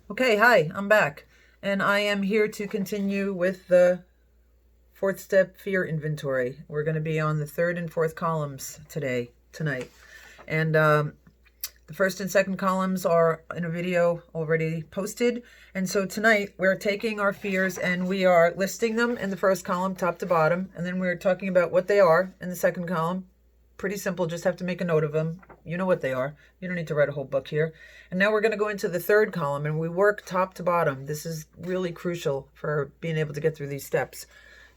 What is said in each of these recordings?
Okay, hi, I'm back. And I am here to continue with the fourth step fear inventory. We're going to be on the third and fourth columns tonight. And the first and second columns are in a video already posted. And so tonight we're taking our fears and we are listing them in the first column, top to bottom. And then we're talking about what they are in the second column. Pretty simple, just have to make a note of them. You know what they are. You don't need to write a whole book here. And now we're going to go into the third column and we work top to bottom. This is really crucial for being able to get through these steps.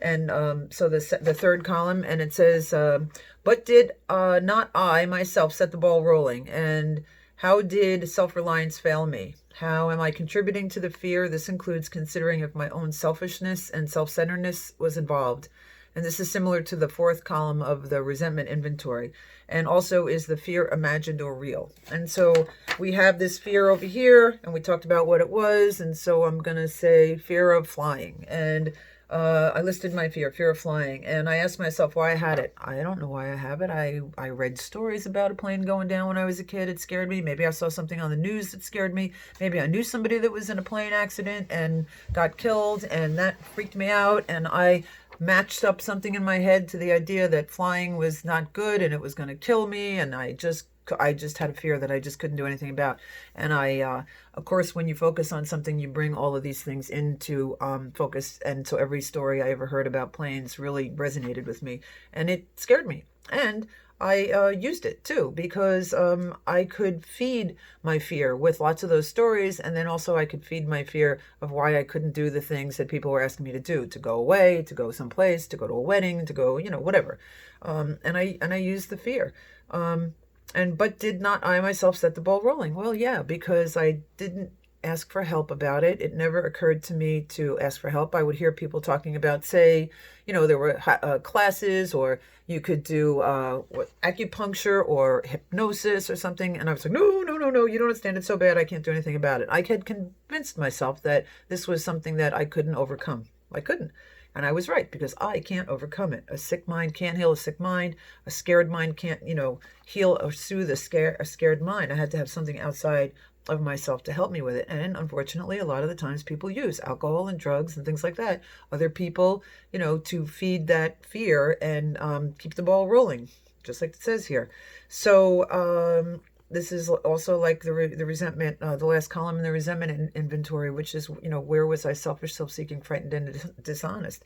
And so the third column, and it says, but did not I myself set the ball rolling? And how did self-reliance fail me? How am I contributing to the fear? This includes considering if my own selfishness and self-centeredness was involved. And this is similar to the fourth column of the resentment inventory. And also, is the fear imagined or real? And so we have this fear over here, and we talked about what it was. And so I'm going to say fear of flying. And I listed my fear of flying. And I asked myself why I had it. I don't know why I have it. I read stories about a plane going down when I was a kid. It scared me. Maybe I saw something on the news that scared me. Maybe I knew somebody that was in a plane accident and got killed, and that freaked me out. And I matched up something in my head to the idea that flying was not good and it was going to kill me, and I just had a fear that I just couldn't do anything about. And of course, when you focus on something, you bring all of these things into focus. And so every story I ever heard about planes really resonated with me, and it scared me. And I used it too, because I could feed my fear with lots of those stories, and then also I could feed my fear of why I couldn't do the things that people were asking me to do, to go away, to go someplace, to go to a wedding, to go, whatever. And I used the fear. But did not I myself set the ball rolling? Well, yeah, because I didn't ask for help about it. It never occurred to me to ask for help. I would hear people talking about, say, there were classes, or you could do acupuncture or hypnosis or something. And I was like, no, no, no, no, you don't understand. It's so bad. I can't do anything about it. I had convinced myself that this was something that I couldn't overcome. I couldn't. And I was right, because I can't overcome it. A sick mind can't heal a sick mind. A scared mind can't, heal or soothe a scared mind. I had to have something outside of myself to help me with it. And unfortunately, a lot of the times people use alcohol and drugs and things like that. Other people, to feed that fear and keep the ball rolling, just like it says here. So this is also like the resentment, the last column in the resentment inventory, which is, where was I selfish, self-seeking, frightened, and dishonest?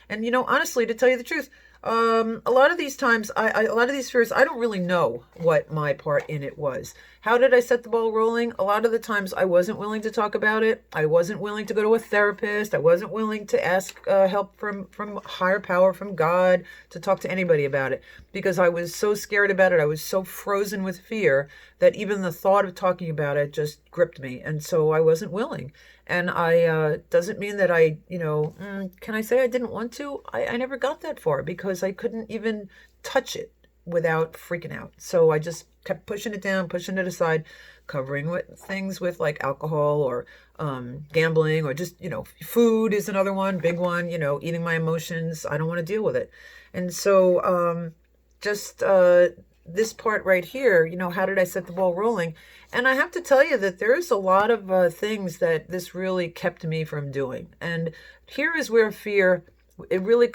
And, honestly, to tell you the truth, a lot of these times, a lot of these fears, I don't really know what my part in it was. How did I set the ball rolling? A lot of the times I wasn't willing to talk about it. I wasn't willing to go to a therapist. I wasn't willing to ask help from higher power, from God, to talk to anybody about it, because I was so scared about it. I was so frozen with fear that even the thought of talking about it just gripped me. And so I wasn't willing. And I doesn't mean that I, can I say I didn't want to? I never got that far, because I couldn't even touch it without freaking out. So I just kept pushing it down, pushing it aside, covering with things with like alcohol or gambling, or just, food is another one, big one, eating my emotions. I don't want to deal with it. And so just this part right here, how did I set the ball rolling? And I have to tell you that there's a lot of things that this really kept me from doing. And here is where it really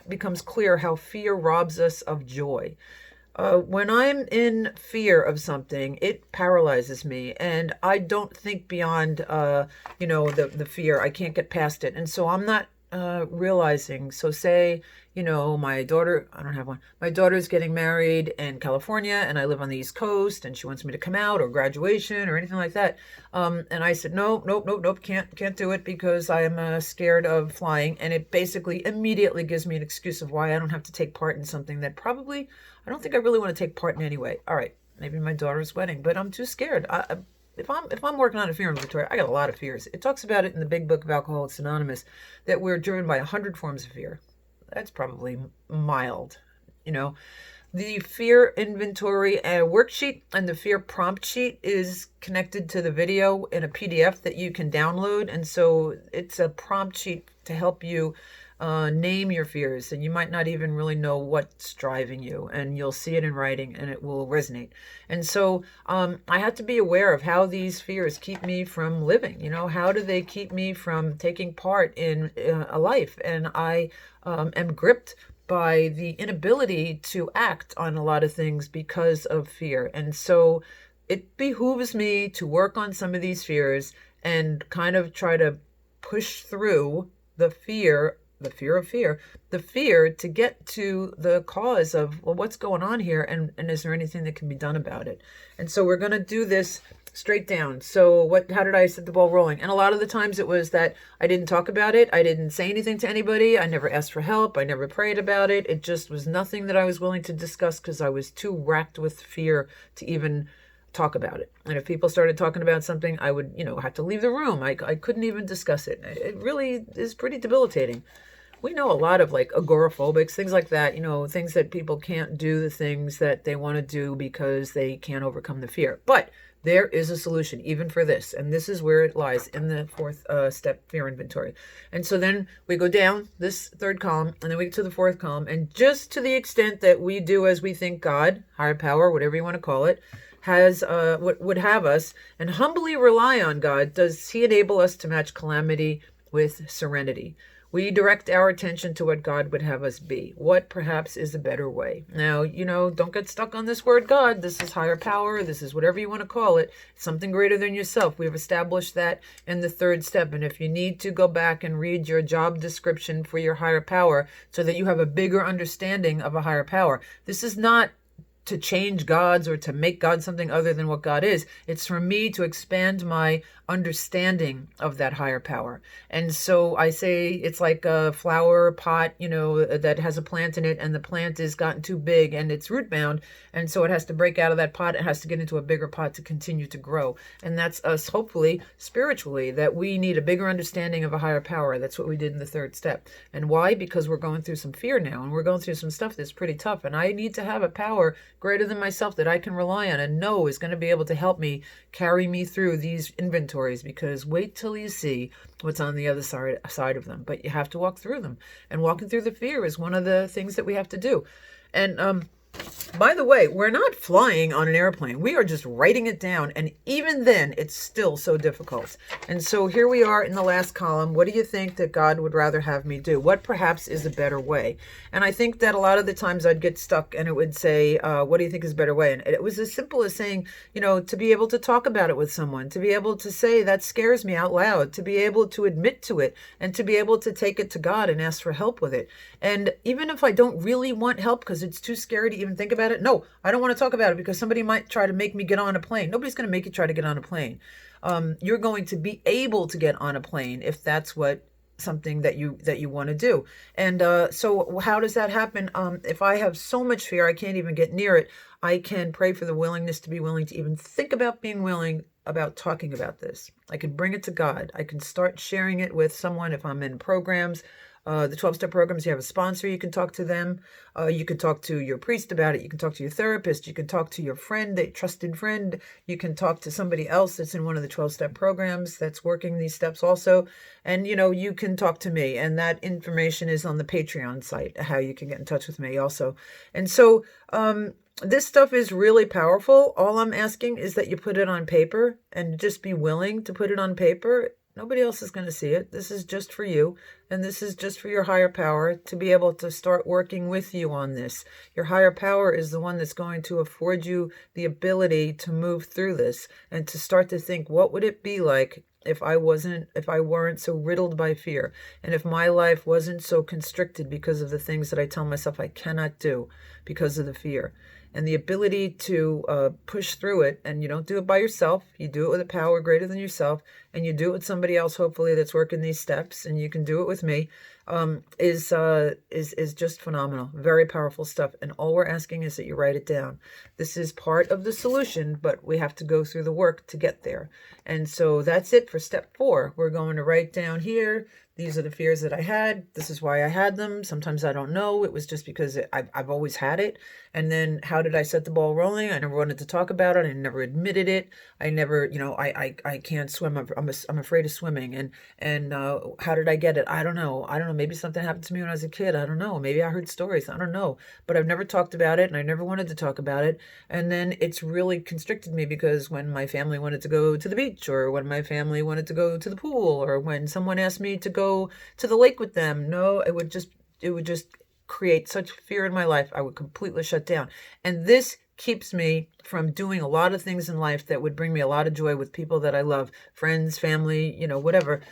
becomes clear how fear robs us of joy. When I'm in fear of something, it paralyzes me, and I don't think beyond, the fear. I can't get past it. And so I'm not realizing. So say, my daughter, I don't have one. My daughter's getting married in California, and I live on the East Coast, and she wants me to come out, or graduation or anything like that. And I said, no, nope, can't do it, because I am scared of flying. And it basically immediately gives me an excuse of why I don't have to take part in something that probably, I don't think I really want to take part in anyway. All right, maybe my daughter's wedding, but I'm too scared. If I'm working on a fear inventory, I got a lot of fears. It talks about it in the big book of Alcoholics Anonymous, that we're driven by 100 forms of fear. That's probably mild. The fear inventory worksheet and the fear prompt sheet is connected to the video in a PDF that you can download. And so it's a prompt sheet to help you Name your fears, and you might not even really know what's driving you, and you'll see it in writing and it will resonate. And so I had to be aware of how these fears keep me from living. How do they keep me from taking part in a life? And I am gripped by the inability to act on a lot of things because of fear. And so it behooves me to work on some of these fears and kind of try to push through the fear to get to the cause of, well, what's going on here, and is there anything that can be done about it? And so we're going to do this straight down. So how did I set the ball rolling? And a lot of the times it was that I didn't talk about it. I didn't say anything to anybody. I never asked for help. I never prayed about it. It just was nothing that I was willing to discuss because I was too racked with fear to even talk about it. And if people started talking about something, I would, have to leave the room. I couldn't even discuss it. It really is pretty debilitating. We know a lot of like agoraphobics, things like that, things that people can't do the things that they want to do because they can't overcome the fear. But there is a solution even for this. And this is where it lies in the fourth step fear inventory. And so then we go down this third column and then we get to the fourth column. And just to the extent that we do as we think God, higher power, whatever you want to call it, would have us, and humbly rely on God, does he enable us to match calamity with serenity. We direct our attention to what God would have us be. What perhaps is a better way. Now, don't get stuck on this word God. This is higher power. This is whatever you want to call it. Something greater than yourself. We've established that in the third step. And if you need to go back and read your job description for your higher power so that you have a bigger understanding of a higher power, this is not to change gods or to make God something other than what God is. It's for me to expand my understanding of that higher power. And so I say it's like a flower pot, that has a plant in it, and the plant has gotten too big and it's root bound. And so it has to break out of that pot. It has to get into a bigger pot to continue to grow. And that's us, hopefully, spiritually, that we need a bigger understanding of a higher power. That's what we did in the third step. And why? Because we're going through some fear now, and we're going through some stuff that's pretty tough. And I need to have a power greater than myself that I can rely on and know is going to be able to help me carry me through these inventories, because wait till you see what's on the other side of them. But you have to walk through them, and walking through the fear is one of the things that we have to do. And by the way, we're not flying on an airplane. We are just writing it down. And even then, it's still so difficult. And so here we are in the last column. What do you think that God would rather have me do? What perhaps is a better way? And I think that a lot of the times I'd get stuck and it would say, what do you think is a better way? And it was as simple as saying, to be able to talk about it with someone, to be able to say that scares me out loud, to be able to admit to it, and to be able to take it to God and ask for help with it. And even if I don't really want help because it's too scary to even think about it, no, I don't want to talk about it because somebody might try to make me get on a plane. Nobody's going to make you try to get on a plane. You're going to be able to get on a plane if that's something that you want to do. And so how does that happen? If I have so much fear I can't even get near it, I can pray for the willingness to be willing to even think about being willing about talking about this. I can bring it to God. I can start sharing it with someone if I'm in programs. The 12-step programs, you have a sponsor, you can talk to them. You can talk to your priest about it. You can talk to your therapist. You can talk to your friend, a trusted friend. You can talk to somebody else that's in one of the 12-step programs that's working these steps also. And, you can talk to me. And that information is on the Patreon site, how you can get in touch with me also. And so this stuff is really powerful. All I'm asking is that you put it on paper and just be willing to put it on paper. Nobody else is going to see it. This is just for you. And this is just for your higher power to be able to start working with you on this. Your higher power is the one that's going to afford you the ability to move through this and to start to think, what would it be like if I weren't so riddled by fear, and if my life wasn't so constricted because of the things that I tell myself I cannot do because of the fear. And the ability to push through it. And you don't do it by yourself. You do it with a power greater than yourself. And you do it with somebody else, hopefully, that's working these steps. And you can do it with me. Is just phenomenal. Very powerful stuff. And all we're asking is that you write it down. This is part of the solution, but we have to go through the work to get there. And so that's it for step 4. We're going to write down here. These are the fears that I had. This is why I had them. Sometimes I don't know. It was just because I've always had it. And then how did I set the ball rolling? I never wanted to talk about it. I never admitted it. I never, I can't swim. I'm afraid of swimming. And how did I get it? I don't know. maybe something happened to me when I was a kid. I don't know. Maybe I heard stories. I don't know. But I've never talked about it, and I never wanted to talk about it. And then it's really constricted me, because when my family wanted to go to the beach, or when my family wanted to go to the pool, or when someone asked me to go to the lake with them, no, it would just create such fear in my life. I would completely shut down. And this keeps me from doing a lot of things in life that would bring me a lot of joy with people that I love, friends, family, whatever,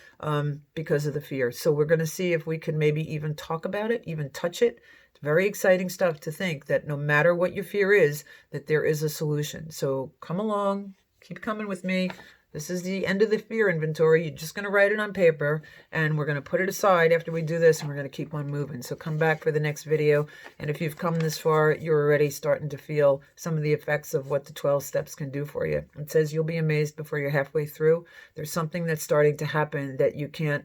because of the fear. So we're going to see if we can maybe even talk about it, even touch it. It's very exciting stuff to think that no matter what your fear is, that there is a solution. So come along, keep coming with me. This is the end of the fear inventory. You're just going to write it on paper, and we're going to put it aside after we do this, and we're going to keep on moving. So come back for the next video. And if you've come this far, you're already starting to feel some of the effects of what the 12 steps can do for you. It says you'll be amazed before you're halfway through. There's something that's starting to happen that you can't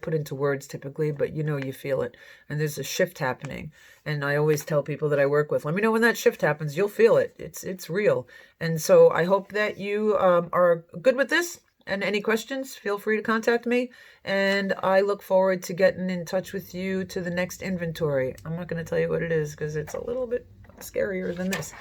put into words typically, but you feel it. And there's a shift happening. And I always tell people that I work with, let me know when that shift happens. You'll feel it. It's real. And so I hope that you are good with this. And any questions, feel free to contact me. And I look forward to getting in touch with you to the next inventory. I'm not going to tell you what it is, because it's a little bit scarier than this.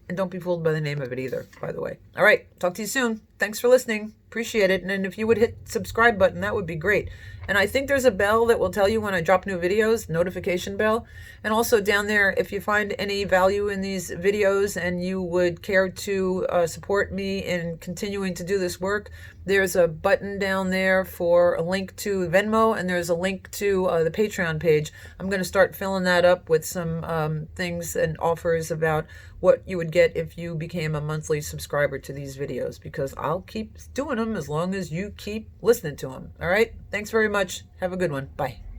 And don't be fooled by the name of it either, by the way. All right, talk to you soon. Thanks for listening. Appreciate it. And if you would hit subscribe button, that would be great. And I think there's a bell that will tell you when I drop new videos, notification bell. And also down there, if you find any value in these videos and you would care to support me in continuing to do this work, there's a button down there for a link to Venmo, and there's a link to the Patreon page. I'm going to start filling that up with some things and offers about what you would get if you became a monthly subscriber to these videos, because I'll keep doing them as long as you keep listening to them. All right? Thanks very much. Have a good one. Bye.